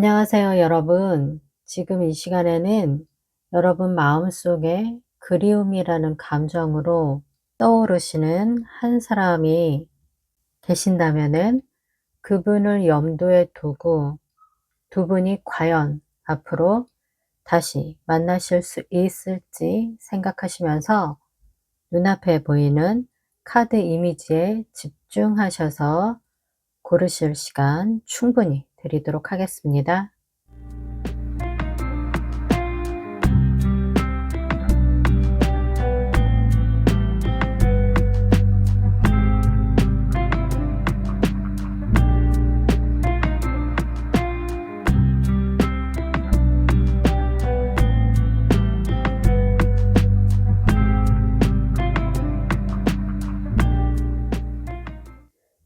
안녕하세요, 여러분. 지금 이 시간에는 여러분 마음속에 그리움이라는 감정으로 떠오르시는 한 사람이 계신다면은 그분을 염두에 두고 두 분이 과연 앞으로 다시 만나실 수 있을지 생각하시면서 눈앞에 보이는 카드 이미지에 집중하셔서 고르실 시간 충분히 드리도록 하겠습니다.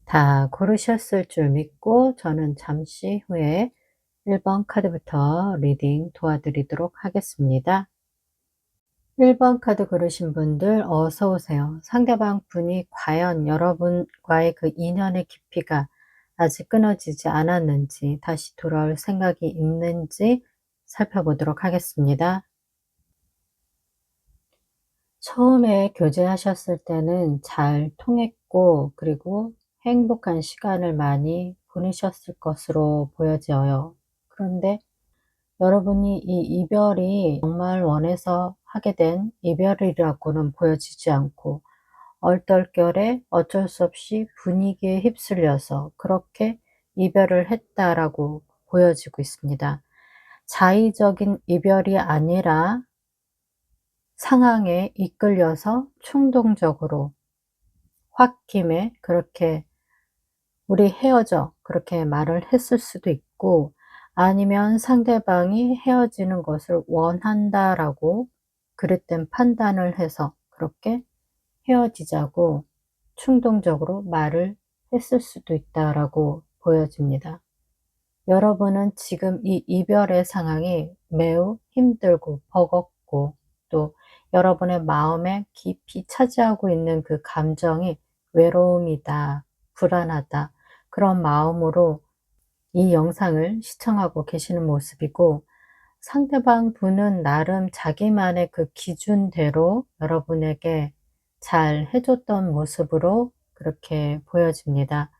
다 고르셨을 줄 믿고 저는 잠시 후에 1번 카드부터 리딩 도와드리도록 하겠습니다. 1번 카드 고르신 분들 어서 오세요. 상대방 분이 과연 여러분과의 그 인연의 깊이가 아직 끊어지지 않았는지, 다시 돌아올 생각이 있는지 살펴보도록 하겠습니다. 처음에 교제하셨을 때는 잘 통했고, 그리고 행복한 시간을 많이 보내셨을 것으로 보여져요. 그런데 여러분이 이 이별이 정말 원해서 하게 된 이별이라고는 보여지지 않고, 얼떨결에 어쩔 수 없이 분위기에 휩쓸려서 그렇게 이별을 했다라고 보여지고 있습니다. 자의적인 이별이 아니라 상황에 이끌려서 충동적으로 홧김에 그렇게 "우리 헤어져." 그렇게 말을 했을 수도 있고, 아니면 상대방이 헤어지는 것을 원한다라고 그릇된 판단을 해서 그렇게 헤어지자고 충동적으로 말을 했을 수도 있다라고 보여집니다. 여러분은 지금 이 이별의 상황이 매우 힘들고 버겁고, 또 여러분의 마음에 깊이 차지하고 있는 그 감정이 외로움이다, 불안하다, 그런 마음으로 이 영상을 시청하고 계시는 모습이고, 상대방 분은 나름 자기만의 그 기준대로 여러분에게 잘 해줬던 모습으로 그렇게 보여집니다.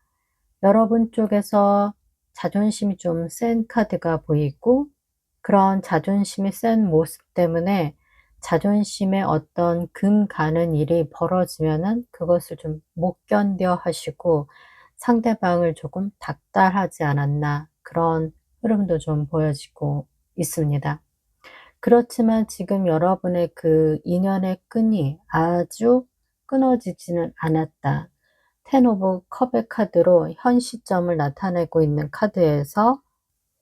여러분 쪽에서 자존심이 좀 센 카드가 보이고, 그런 자존심이 센 모습 때문에 자존심에 어떤 금 가는 일이 벌어지면은 그것을 좀 못 견뎌 하시고 상대방을 조금 닥달하지 않았나, 그런 흐름도 좀 보여지고 있습니다. 그렇지만 지금 여러분의 그 인연의 끈이 아주 끊어지지는 않았다. 텐 오브 컵의 카드로 현 시점을 나타내고 있는 카드에서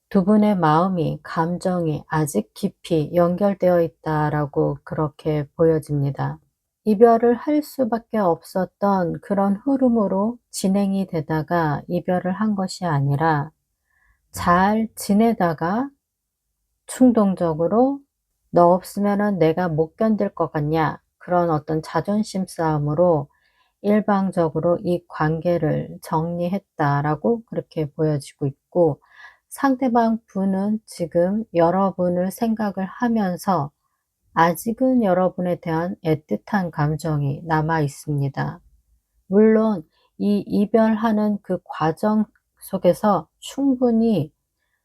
두 분의 마음이, 감정이 아직 깊이 연결되어 있다라고 그렇게 보여집니다. 이별을 할 수밖에 없었던 그런 흐름으로 진행이 되다가 이별을 한 것이 아니라, 잘 지내다가 충동적으로 "너 없으면은 내가 못 견딜 것 같냐." 그런 어떤 자존심 싸움으로 일방적으로 이 관계를 정리했다라고 그렇게 보여지고 있고, 상대방 분은 지금 여러분을 생각을 하면서 아직은 여러분에 대한 애틋한 감정이 남아 있습니다. 물론 이 이별하는 그 과정 속에서 충분히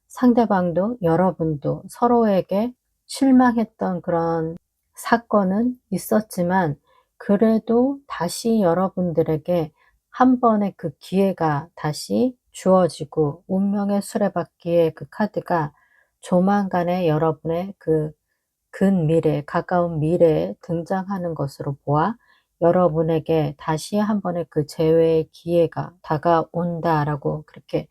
상대방도 여러분도 서로에게 실망했던 그런 사건은 있었지만, 그래도 다시 여러분들에게 한 번의 그 기회가 다시 주어지고, 운명의 수레바퀴의 그 카드가 조만간에 여러분의 그 근미래, 가까운 미래에 등장하는 것으로 보아 여러분에게 다시 한 번의 그 재회의 기회가 다가온다라고 그렇게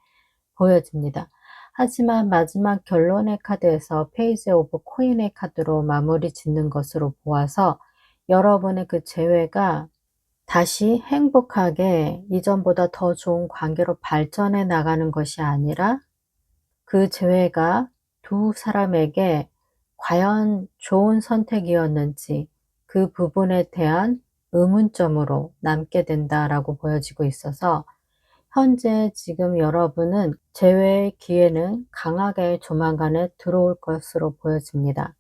보여집니다. 하지만 마지막 결론의 카드에서 페이지 오브 코인의 카드로 마무리 짓는 것으로 보아서, 여러분의 그 재회가 다시 행복하게 이전보다 더 좋은 관계로 발전해 나가는 것이 아니라, 그 재회가 두 사람에게 과연 좋은 선택이었는지 그 부분에 대한 의문점으로 남게 된다라고 보여지고 있어서, 현재 지금 여러분은 재회의 기회는 강하게 조만간에 들어올 것으로 보여집니다.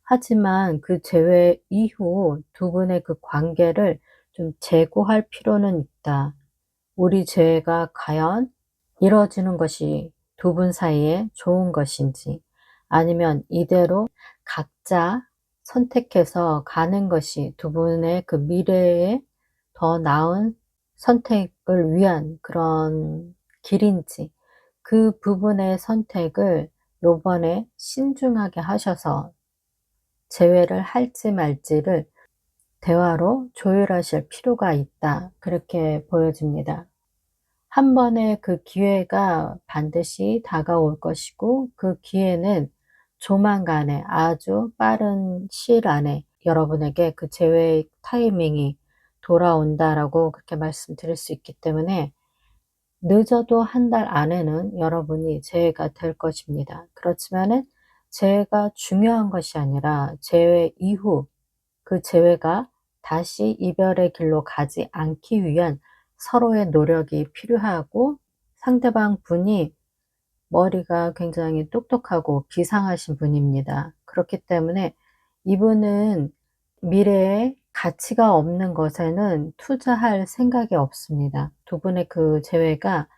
하지만 그 재회 이후 두 분의 그 관계를 좀 재고할 필요는 있다. 우리 재회가 과연 이뤄지는 것이 두 분 사이에 좋은 것인지, 아니면 이대로 각자 선택해서 가는 것이 두 분의 그 미래에 더 나은 선택을 위한 그런 길인지, 그 부분의 선택을 요번에 신중하게 하셔서 재회를 할지 말지를 대화로 조율하실 필요가 있다. 그렇게 보여집니다. 한 번의 그 기회가 반드시 다가올 것이고, 그 기회는 조만간에 아주 빠른 시일 안에 여러분에게 그 재회의 타이밍이 돌아온다라고 그렇게 말씀드릴 수 있기 때문에, 늦어도 한 달 안에는 여러분이 재회가 될 것입니다. 그렇지만은 재회가 중요한 것이 아니라 재회 이후 그 재회가 다시 이별의 길로 가지 않기 위한 서로의 노력이 필요하고, 상대방 분이 머리가 굉장히 똑똑하고 비상하신 분입니다. 그렇기 때문에 이분은 미래에 가치가 없는 것에는 투자할 생각이 없습니다. 두 분의 그 재회가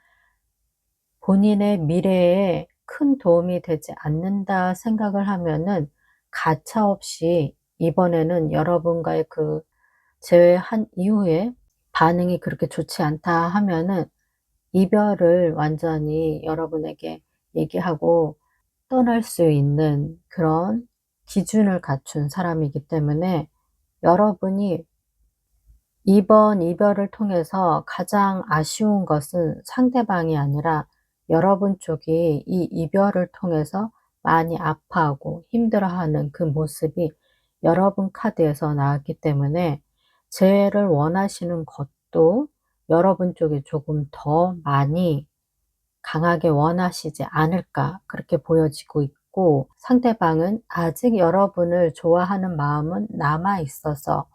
본인의 미래에 큰 도움이 되지 않는다 생각을 하면은 가차없이 이번에는 여러분과의 그 재회한 이후에 반응이 그렇게 좋지 않다 하면은 이별을 완전히 여러분에게 얘기하고 떠날 수 있는 그런 기준을 갖춘 사람이기 때문에, 여러분이 이번 이별을 통해서 가장 아쉬운 것은 상대방이 아니라 여러분 쪽이 이 이별을 통해서 많이 아파하고 힘들어하는 그 모습이 여러분 카드에서 나왔기 때문에, 재회를 원하시는 것도 여러분 쪽이 조금 더 많이 강하게 원하시지 않을까 그렇게 보여지고 있고, 상대방은 아직 여러분을 좋아하는 마음은 남아 있어서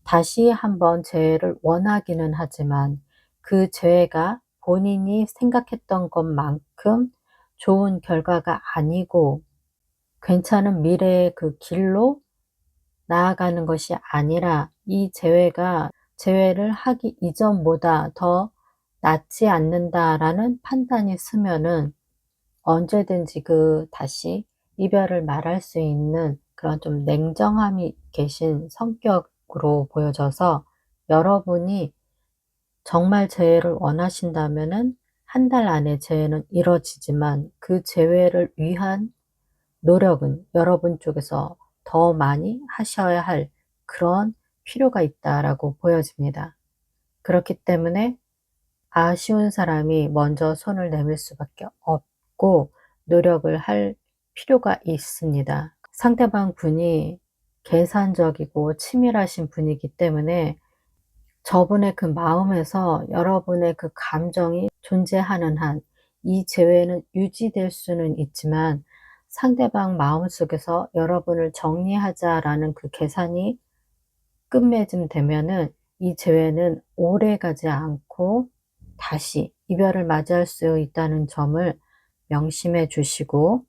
다시 한번 재회를 원하기는 하지만, 그 재회가 본인이 생각했던 것만큼 좋은 결과가 아니고 괜찮은 미래의 그 길로 나아가는 것이 아니라, 이 재회가 재회를 하기 이전보다 더 낫지 않는다라는 판단이 서면은 언제든지 그 다시 이별을 말할 수 있는 그런 좀 냉정함이 계신 성격으로 보여져서, 여러분이 정말 재회를 원하신다면은 한 달 안에 재회는 이뤄지지만, 그 재회를 위한 노력은 여러분 쪽에서 더 많이 하셔야 할 그런 필요가 있다라고 보여집니다. 그렇기 때문에 아쉬운 사람이 먼저 손을 내밀 수밖에 없고 노력을 할 필요가 있습니다. 상대방 분이 계산적이고 치밀하신 분이기 때문에 저분의 그 마음에서 여러분의 그 감정이 존재하는 한 이 재회는 유지될 수는 있지만, 상대방 마음속에서 여러분을 정리하자라는 그 계산이 끝맺음 되면은 이 재회는 오래가지 않고 다시 이별을 맞이할 수 있다는 점을 명심해 주시고,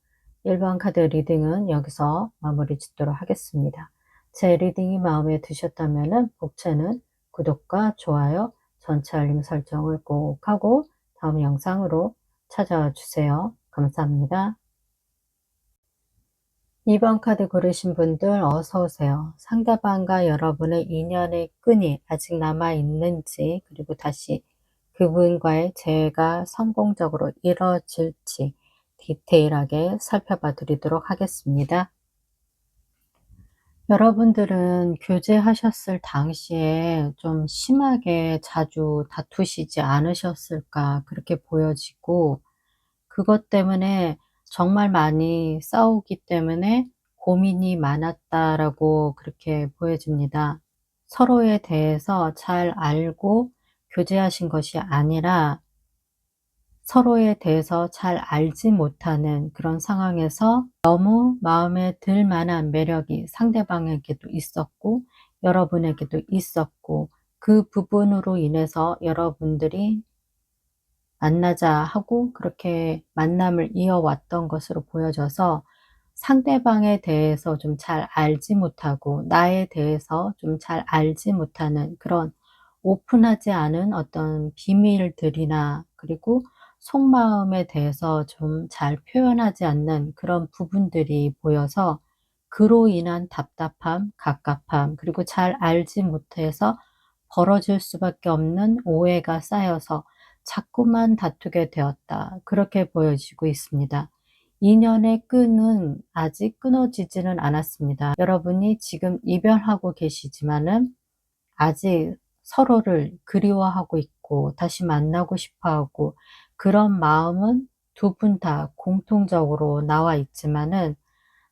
1번 카드 리딩은 여기서 마무리 짓도록 하겠습니다. 제 리딩이 마음에 드셨다면은 복채는 구독과 좋아요, 전체 알림 설정을 꼭 하고 다음 영상으로 찾아와 주세요. 감사합니다. 2번 카드 고르신 분들 어서 오세요. 상대방과 여러분의 인연의 끈이 아직 남아 있는지, 그리고 다시 그분과의 재회가 성공적으로 이뤄질지 디테일하게 살펴봐 드리도록 하겠습니다. 여러분들은 교제하셨을 당시에 좀 심하게 자주 다투시지 않으셨을까 그렇게 보여지고, 그것 때문에 정말 많이 싸우기 때문에 고민이 많았다라고 그렇게 보여집니다. 서로에 대해서 잘 알고 교제하신 것이 아니라, 서로에 대해서 잘 알지 못하는 그런 상황에서 너무 마음에 들 만한 매력이 상대방에게도 있었고 여러분에게도 있었고, 그 부분으로 인해서 여러분들이 만나자 하고 그렇게 만남을 이어왔던 것으로 보여져서 상대방에 대해서 좀 잘 알지 못하고 나에 대해서 좀 잘 알지 못하는 그런 오픈하지 않은 어떤 비밀들이나 그리고 속마음에 대해서 좀 잘 표현하지 않는 그런 부분들이 보여서 그로 인한 답답함, 갑갑함 그리고 잘 알지 못해서 벌어질 수밖에 없는 오해가 쌓여서 자꾸만 다투게 되었다. 그렇게 보여지고 있습니다. 인연의 끈은 아직 끊어지지는 않았습니다. 여러분이 지금 이별하고 계시지만은 아직 서로를 그리워하고 있고 다시 만나고 싶어 하고 그런 마음은 두 분 다 공통적으로 나와 있지만은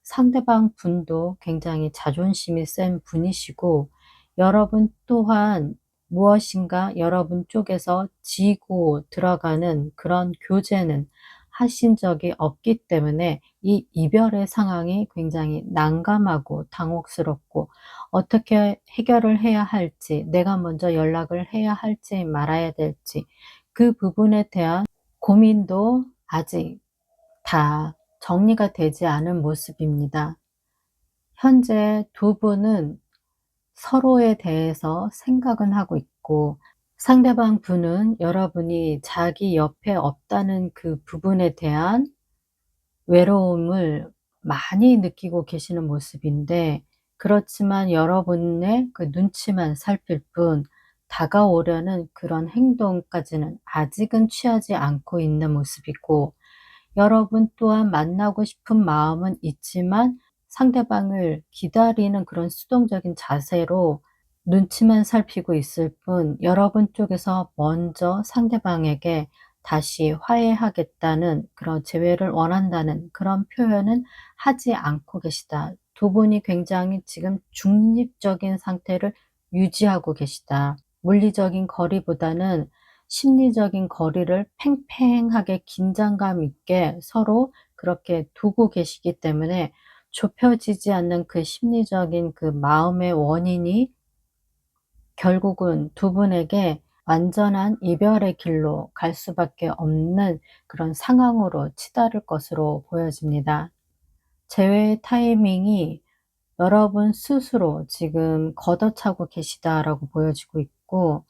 상대방 분도 굉장히 자존심이 센 분이시고 여러분 또한 무엇인가 여러분 쪽에서 지고 들어가는 그런 교제는 하신 적이 없기 때문에 이 이별의 상황이 굉장히 난감하고 당혹스럽고 어떻게 해결을 해야 할지, 내가 먼저 연락을 해야 할지 말아야 될지 그 부분에 대한 고민도 아직 다 정리가 되지 않은 모습입니다. 현재 두 분은 서로에 대해서 생각은 하고 있고 상대방 분은 여러분이 자기 옆에 없다는 그 부분에 대한 외로움을 많이 느끼고 계시는 모습인데 그렇지만 여러분의 그 눈치만 살필 뿐 다가오려는 그런 행동까지는 아직은 취하지 않고 있는 모습이고 여러분 또한 만나고 싶은 마음은 있지만 상대방을 기다리는 그런 수동적인 자세로 눈치만 살피고 있을 뿐 여러분 쪽에서 먼저 상대방에게 다시 화해하겠다는 그런 재회를 원한다는 그런 표현은 하지 않고 계시다. 두 분이 굉장히 지금 중립적인 상태를 유지하고 계시다. 물리적인 거리보다는 심리적인 거리를 팽팽하게 긴장감 있게 서로 그렇게 두고 계시기 때문에 좁혀지지 않는 그 심리적인 그 마음의 원인이 결국은 두 분에게 완전한 이별의 길로 갈 수밖에 없는 그런 상황으로 치달을 것으로 보여집니다. 재회의 타이밍이 여러분 스스로 지금 걷어차고 계시다라고 보여지고 있고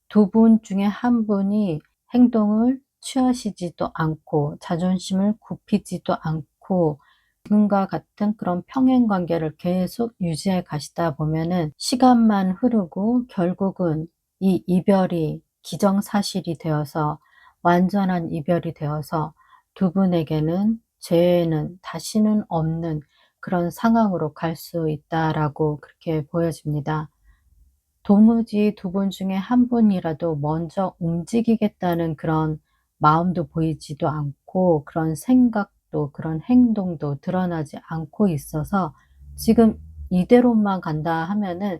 두 분 중에 한 분이 행동을 취하시지도 않고 자존심을 굽히지도 않고 지금과 같은 그런 평행 관계를 계속 유지해 가시다 보면은 시간만 흐르고 결국은 이 이별이 기정사실이 되어서 완전한 이별이 되어서 두 분에게는 재회는 다시는 없는 그런 상황으로 갈 수 있다라고 그렇게 보여집니다. 도무지 두 분 중에 한 분이라도 먼저 움직이겠다는 그런 마음도 보이지도 않고 그런 생각도 그런 행동도 드러나지 않고 있어서 지금 이대로만 간다 하면은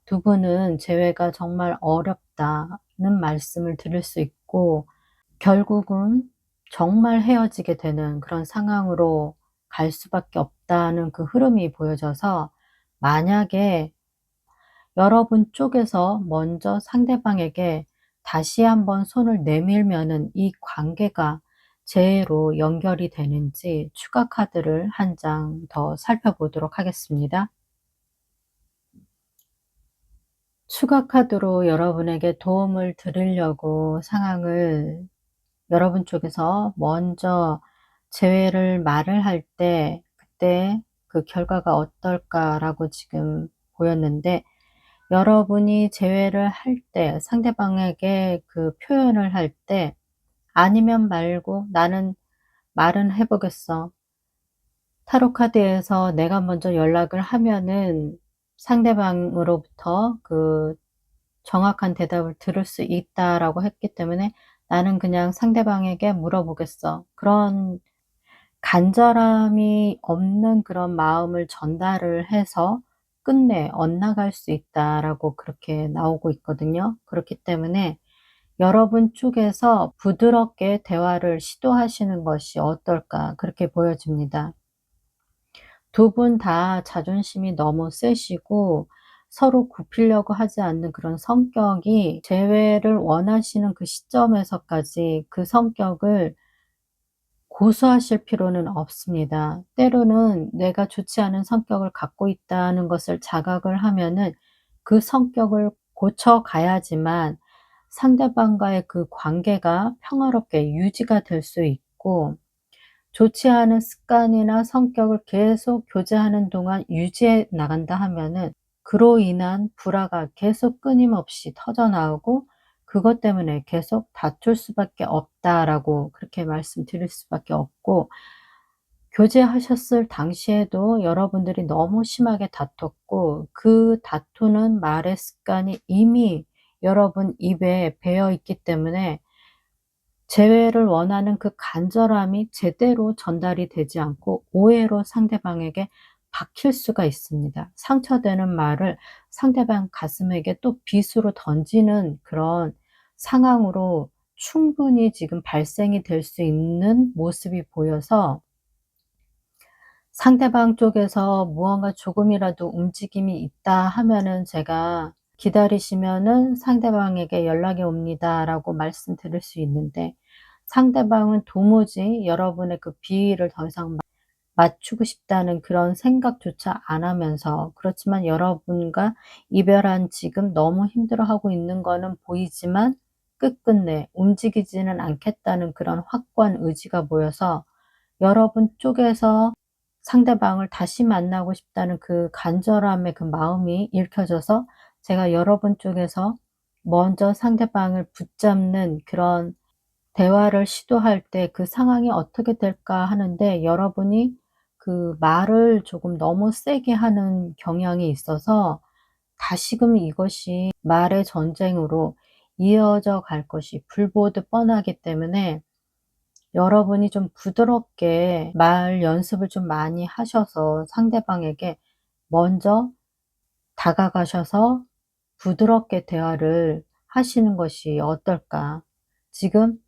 두 분은 재회가 정말 어렵다는 말씀을 드릴 수 있고 결국은 정말 헤어지게 되는 그런 상황으로 갈 수밖에 없다는 그 흐름이 보여져서 만약에 여러분 쪽에서 먼저 상대방에게 다시 한번 손을 내밀면은 이 관계가 재회로 연결이 되는지 추가 카드를 한 장 더 살펴보도록 하겠습니다. 추가 카드로 여러분에게 도움을 드리려고 상황을 여러분 쪽에서 먼저 재회를 말을 할 때 그때 그 결과가 어떨까라고 지금 보였는데 여러분이 재회를 할 때 상대방에게 그 표현을 할 때 아니면 말고 "나는 말은 해 보겠어." 타로 카드에서 내가 먼저 연락을 하면은 상대방으로부터 그 정확한 대답을 들을 수 있다라고 했기 때문에 "나는 그냥 상대방에게 물어보겠어." 그런 간절함이 없는 그런 마음을 전달을 해서 끝내 엇나갈 수 있다라고 그렇게 나오고 있거든요. 그렇기 때문에 여러분 쪽에서 부드럽게 대화를 시도하시는 것이 어떨까 그렇게 보여집니다. 두 분 다 자존심이 너무 세시고 서로 굽히려고 하지 않는 그런 성격이 재회를 원하시는 그 시점에서까지 그 성격을 고수하실 필요는 없습니다. 때로는 내가 좋지 않은 성격을 갖고 있다는 것을 자각을 하면은 그 성격을 고쳐 가야지만 상대방과의 그 관계가 평화롭게 유지가 될 수 있고, 좋지 않은 습관이나 성격을 계속 교제하는 동안 유지해 나간다 하면은 그로 인한 불화가 계속 끊임없이 터져 나오고, 그것 때문에 계속 다툴 수밖에 없다라고 그렇게 말씀드릴 수밖에 없고, 교제하셨을 당시에도 여러분들이 너무 심하게 다퉜고 그 다투는 말의 습관이 이미 여러분 입에 배어 있기 때문에 재회를 원하는 그 간절함이 제대로 전달이 되지 않고 오해로 상대방에게 박힐 수가 있습니다. 상처되는 말을 상대방 가슴에게 또 빗으로 던지는 그런 상황으로 충분히 지금 발생이 될 수 있는 모습이 보여서, 상대방 쪽에서 무언가 조금이라도 움직임이 있다 하면은 제가 "기다리시면은 상대방에게 연락이 옵니다."라고 말씀드릴 수 있는데, 상대방은 도무지 여러분의 그 비위를 더 이상 맞추고 싶다는 그런 생각조차 안 하면서, 그렇지만 여러분과 이별한 지금 너무 힘들어하고 있는 거는 보이지만 끝끝내 움직이지는 않겠다는 그런 확고한 의지가 보여서, 여러분 쪽에서 상대방을 다시 만나고 싶다는 그 간절함의 그 마음이 읽혀져서 제가 여러분 쪽에서 먼저 상대방을 붙잡는 그런 대화를 시도할 때 '그 상황이 어떻게 될까?' 하는데, 여러분이 그 말을 조금 너무 세게 하는 경향이 있어서 다시금 이것이 말의 전쟁으로 이어져 갈 것이 불보듯 뻔하기 때문에, 여러분이 좀 부드럽게 말 연습을 좀 많이 하셔서 상대방에게 먼저 다가가셔서 부드럽게 대화를 하시는 것이 어떨까. 지금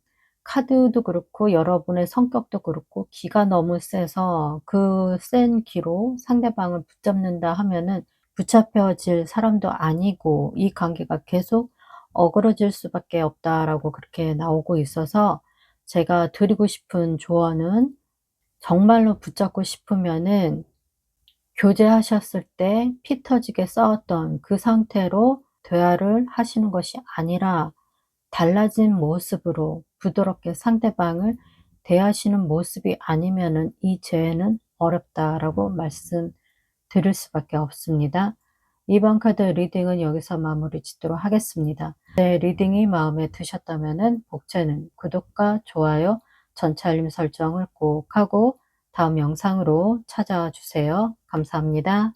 카드도 그렇고 여러분의 성격도 그렇고 기가 너무 세서 그 센 기로 상대방을 붙잡는다 하면은 붙잡혀질 사람도 아니고 이 관계가 계속 어그러질 수밖에 없다라고 그렇게 나오고 있어서, 제가 드리고 싶은 조언은, 정말로 붙잡고 싶으면은 교제하셨을 때 피 터지게 싸웠던 그 상태로 대화를 하시는 것이 아니라 달라진 모습으로 부드럽게 상대방을 대하시는 모습이 아니면은 이 재회는 어렵다라고 말씀드릴 수밖에 없습니다. 이번 카드 리딩은 여기서 마무리 짓도록 하겠습니다. 네, 리딩이 마음에 드셨다면은 복채는 구독과 좋아요, 전체 알림 설정을 꼭 하고 다음 영상으로 찾아와 주세요. 감사합니다.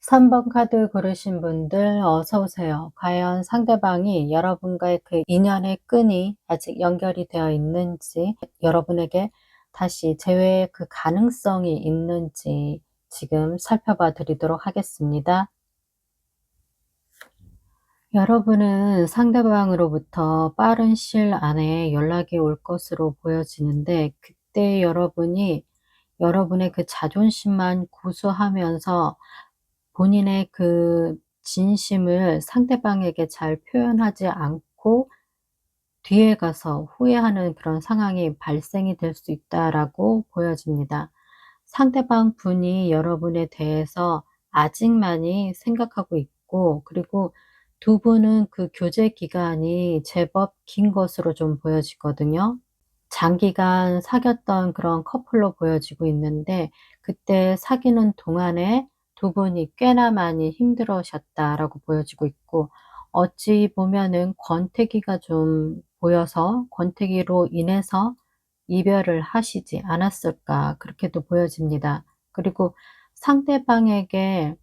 3번 카드 고르신 분들 어서 오세요. 과연 상대방이 여러분과의 그 인연의 끈이 아직 연결이 되어 있는지, 여러분에게 다시 재회의 그 가능성이 있는지 지금 살펴봐 드리도록 하겠습니다. 여러분은 상대방으로부터 빠른 시일 안에 연락이 올 것으로 보여지는데, 그때 여러분이 여러분의 그 자존심만 고수하면서 본인의 그 진심을 상대방에게 잘 표현하지 않고 뒤에 가서 후회하는 그런 상황이 발생이 될 수 있다라고 보여집니다. 상대방 분이 여러분에 대해서 아직 많이 생각하고 있고, 그리고 두 분은 그 교제 기간이 제법 긴 것으로 좀 보여지거든요. 장기간 사귀었던 그런 커플로 보여지고 있는데, 그때 사귀는 동안에 두 분이 꽤나 많이 힘들으셨다라고 보여지고 있고, 어찌 보면은 권태기가 좀 보여서 '권태기로 인해서 이별을 하시지 않았을까.' 그렇게도 보여집니다. 그리고 상대방에게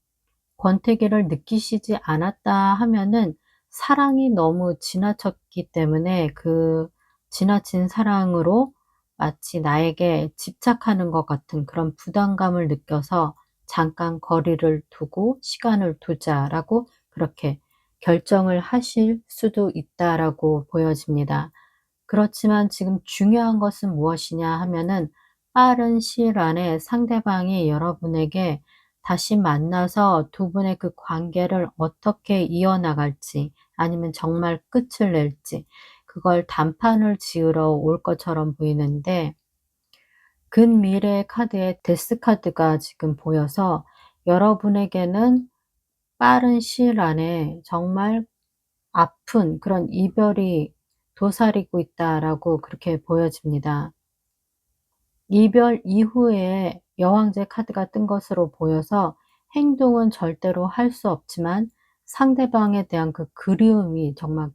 권태기를 느끼시지 않았다 하면은 사랑이 너무 지나쳤기 때문에, 그 지나친 사랑으로 마치 나에게 집착하는 것 같은 그런 부담감을 느껴서 '잠깐 거리를 두고 시간을 두자.'라고 그렇게 결정을 하실 수도 있다라고 보여집니다. 그렇지만 지금 중요한 것은 무엇이냐 하면은, 빠른 시일 안에 상대방이 여러분에게 다시 만나서 두 분의 그 관계를 어떻게 이어나갈지 아니면 정말 끝을 낼지 그걸 단판을 지으러 올 것처럼 보이는데 근미래의 카드에 데스 카드가 지금 보여서 여러분에게는 빠른 시일 안에 정말 아픈 그런 이별이 도사리고 있다라고 그렇게 보여집니다. 이별 이후에 여왕제 카드가 뜬 것으로 보여서 행동은 절대로 할 수 없지만 상대방에 대한 그 그리움이 정말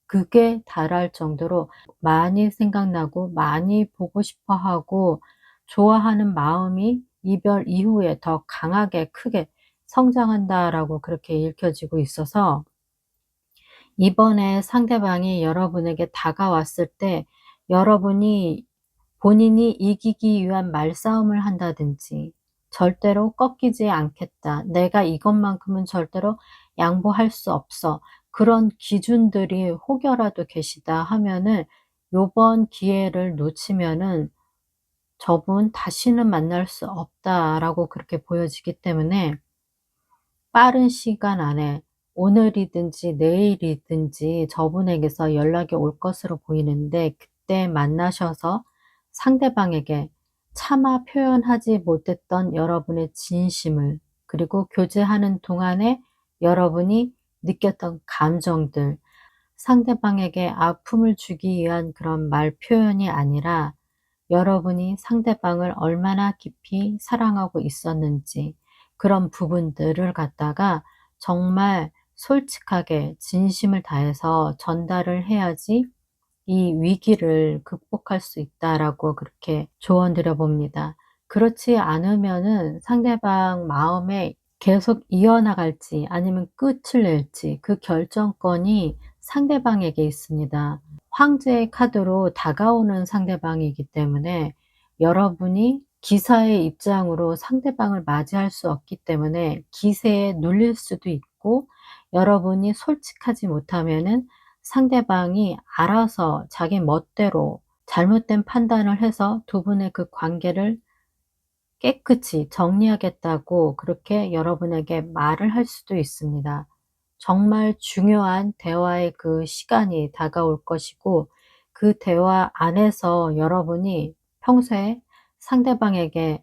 극에 달할 정도로 많이 생각나고 많이 보고 싶어 하고 좋아하는 마음이 이별 이후에 더 강하게 크게 성장한다라고 그렇게 읽혀지고 있어서 이번에 상대방이 여러분에게 다가왔을 때 여러분이 본인이 이기기 위한 말싸움을 한다든지 '절대로 꺾이지 않겠다. 내가 이것만큼은 절대로 양보할 수 없어.' 그런 기준들이 혹여라도 계시다 하면은 요번 기회를 놓치면은 '저분 다시는 만날 수 없다.'라고 그렇게 보여지기 때문에 빠른 시간 안에 오늘이든지 내일이든지 저분에게서 연락이 올 것으로 보이는데 그때 만나셔서 상대방에게 차마 표현하지 못했던 여러분의 진심을 그리고 교제하는 동안에 여러분이 느꼈던 감정들 상대방에게 아픔을 주기 위한 그런 말 표현이 아니라 여러분이 상대방을 얼마나 깊이 사랑하고 있었는지 그런 부분들을 갖다가 정말 솔직하게 진심을 다해서 전달을 해야지 이 위기를 극복할 수 있다라고 그렇게 조언드려 봅니다. 그렇지 않으면은 상대방 마음에 계속 이어나갈지 아니면 끝을 낼지 그 결정권이 상대방에게 있습니다. 황제의 카드로 다가오는 상대방이기 때문에 여러분이 기사의 입장으로 상대방을 맞이할 수 없기 때문에 기세에 눌릴 수도 있고 여러분이 솔직하지 못하면은 상대방이 알아서 자기 멋대로 잘못된 판단을 해서 두 분의 그 관계를 깨끗이 정리하겠다고 그렇게 여러분에게 말을 할 수도 있습니다. 정말 중요한 대화의 그 시간이 다가올 것이고 그 대화 안에서 여러분이 평소에 상대방에게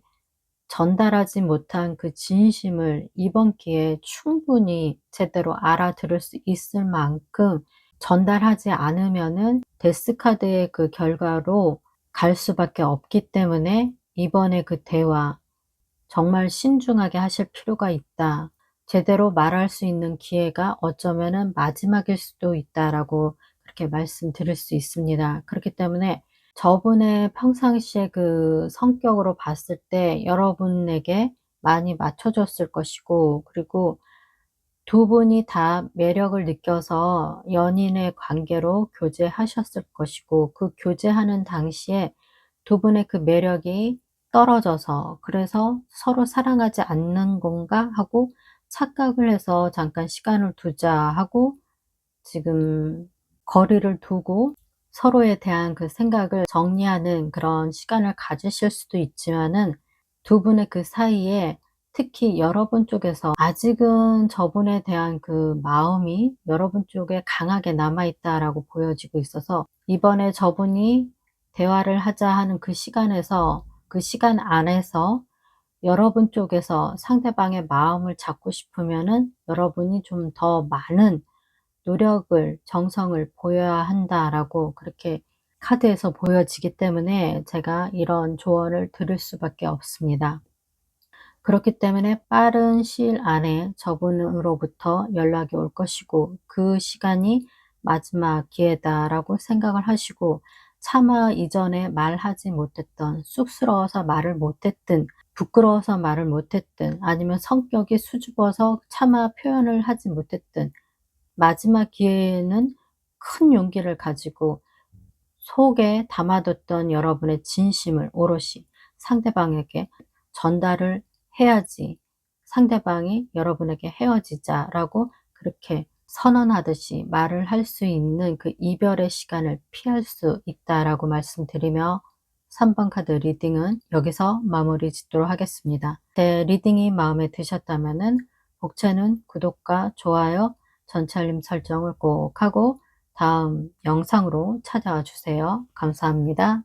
전달하지 못한 그 진심을 이번 기회에 충분히 제대로 알아들을 수 있을 만큼 전달하지 않으면은 데스카드의 그 결과로 갈 수밖에 없기 때문에 이번에 그 대화 정말 신중하게 하실 필요가 있다. 제대로 말할 수 있는 기회가 어쩌면은 마지막일 수도 있다라고 그렇게 말씀드릴 수 있습니다. 그렇기 때문에 저분의 평상시의 그 성격으로 봤을 때 여러분에게 많이 맞춰줬을 것이고 그리고 두 분이 다 매력을 느껴서 연인의 관계로 교제하셨을 것이고 그 교제하는 당시에 두 분의 그 매력이 떨어져서 그래서 '서로 사랑하지 않는 건가?' 하고 착각을 해서 '잠깐 시간을 두자.' 하고 지금 거리를 두고 서로에 대한 그 생각을 정리하는 그런 시간을 가지실 수도 있지만은 두 분의 그 사이에 특히 여러분 쪽에서 아직은 저분에 대한 그 마음이 여러분 쪽에 강하게 남아 있다라고 보여지고 있어서 이번에 저분이 대화를 하자 하는 그 시간에서 그 시간 안에서 여러분 쪽에서 상대방의 마음을 잡고 싶으면은 여러분이 좀 더 많은 노력을 정성을 보여야 한다라고 그렇게 카드에서 보여지기 때문에 제가 이런 조언을 드릴 수밖에 없습니다. 그렇기 때문에 빠른 시일 안에 저분으로부터 연락이 올 것이고 그 시간이 마지막 기회다라고 생각을 하시고 차마 이전에 말하지 못했던 쑥스러워서 말을 못했든 부끄러워서 말을 못했든 아니면 성격이 수줍어서 차마 표현을 하지 못했든 마지막 기회에는 큰 용기를 가지고 속에 담아뒀던 여러분의 진심을 오롯이 상대방에게 전달을 해야지 상대방이 여러분에게 "헤어지자."라고 그렇게 선언하듯이 말을 할 수 있는 그 이별의 시간을 피할 수 있다라고 말씀드리며 3번 카드 리딩은 여기서 마무리 짓도록 하겠습니다. 제 리딩이 마음에 드셨다면 복채는 구독과 좋아요, 전체 알림 설정을 꼭 하고 다음 영상으로 찾아와 주세요. 감사합니다.